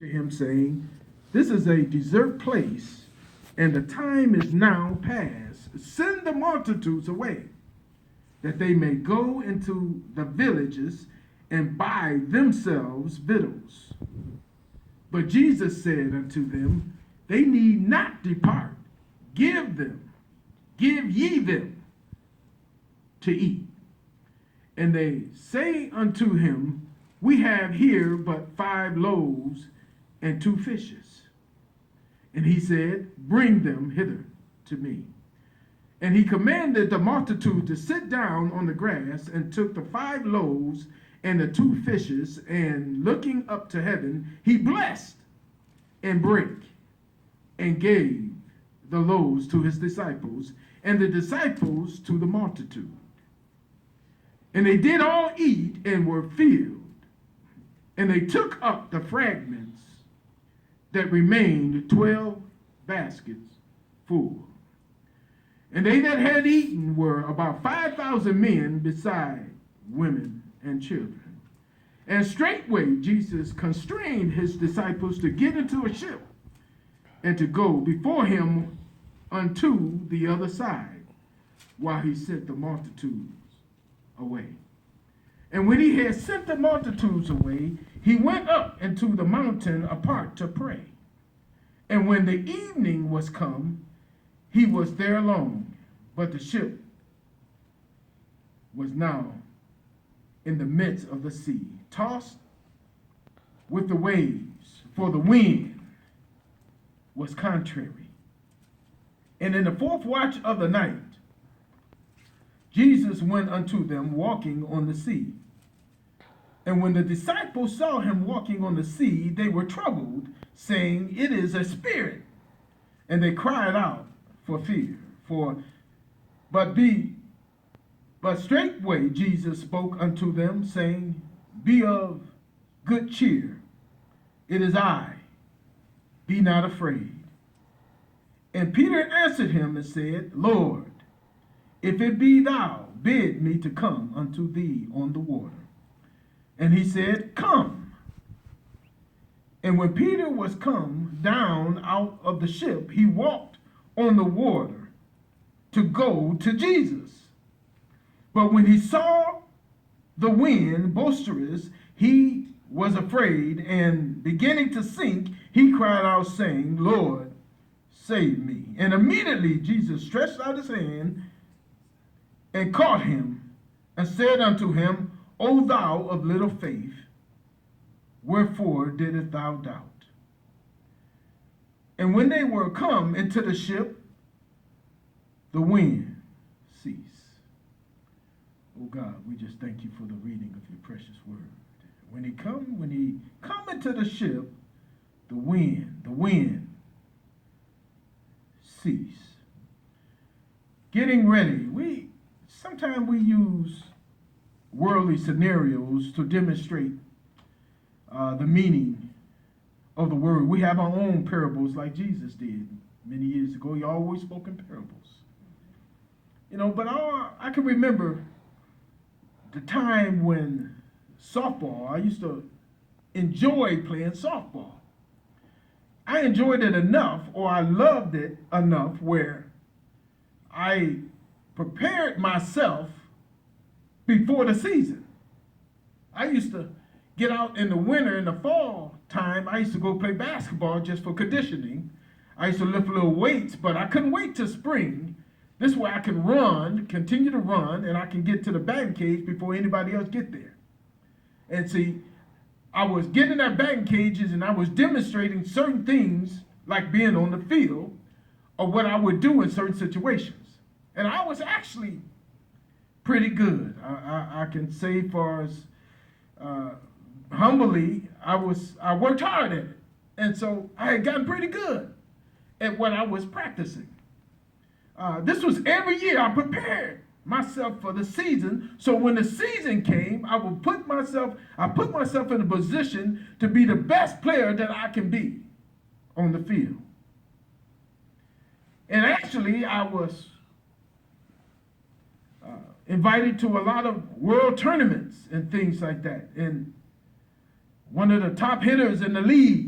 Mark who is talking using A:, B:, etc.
A: to him, saying, This is a desert place, and the time is now past. Send the multitudes away, that they may go into the villages and buy themselves victuals. But Jesus said unto them, They need not depart. Give ye them to eat. And they say unto him, We have here but 5 loaves and 2 fishes. And he said, Bring them hither to me. And he commanded the multitude to sit down on the grass, and took the 5 loaves and the 2 fishes, and looking up to heaven, he blessed and brake, and gave the loaves to his disciples, and the disciples to the multitude. And they did all eat and were filled. And they took up the fragments that remained, 12 baskets full. And they that had eaten were about 5,000 men, beside women and children. And straightway Jesus constrained his disciples to get into a ship, and to go before him unto the other side, while he sent the multitudes away. And when he had sent the multitudes away, he went up into the mountain apart to pray. And when the evening was come, he was there alone, but the ship was now in the midst of the sea, tossed with the waves, for the wind was contrary. And in the 4th watch of the night, Jesus went unto them walking on the sea. And when the disciples saw him walking on the sea, they were troubled, saying, It is a spirit. And they cried out for fear. But straightway Jesus spoke unto them, saying, Be of good cheer. It is I. Be not afraid. And Peter answered him and said, Lord, if it be thou, bid me to come unto thee on the water. And he said, Come. And when Peter was come down out of the ship, he walked on the water to go to Jesus. But when he saw the wind boisterous, he was afraid, and beginning to sink, he cried out, saying, Lord, save me. And immediately Jesus stretched out his hand and caught him, and said unto him, O thou of little faith, wherefore didst thou doubt? And when they were come into the ship, the wind ceased. Oh God, we just thank you for the reading of your precious word. When he come into the ship, the wind ceased. Getting ready. Sometimes we use worldly scenarios to demonstrate the meaning of the word. We have our own parables, like Jesus did many years ago. He always spoke in parables. But I can remember the time when softball, I used to enjoy playing softball. I enjoyed it enough, or I loved it enough, where I prepared myself before the season. I used to get out in the winter, in the fall time, I used to go play basketball just for conditioning. I used to lift little weights, but I couldn't wait till spring. This way I can continue to run, and I can get to the batting cage before anybody else get there. And see, I was getting in that batting cages, and I was demonstrating certain things, like being on the field, or what I would do in certain situations. And I was actually pretty good. I can say, far as humbly, I worked hard at it. And so I had gotten pretty good at what I was practicing. This was every year. I prepared myself for the season. So when the season came, I put myself in a position to be the best player that I can be on the field. And actually, I was invited to a lot of world tournaments and things like that. And one of the top hitters in the league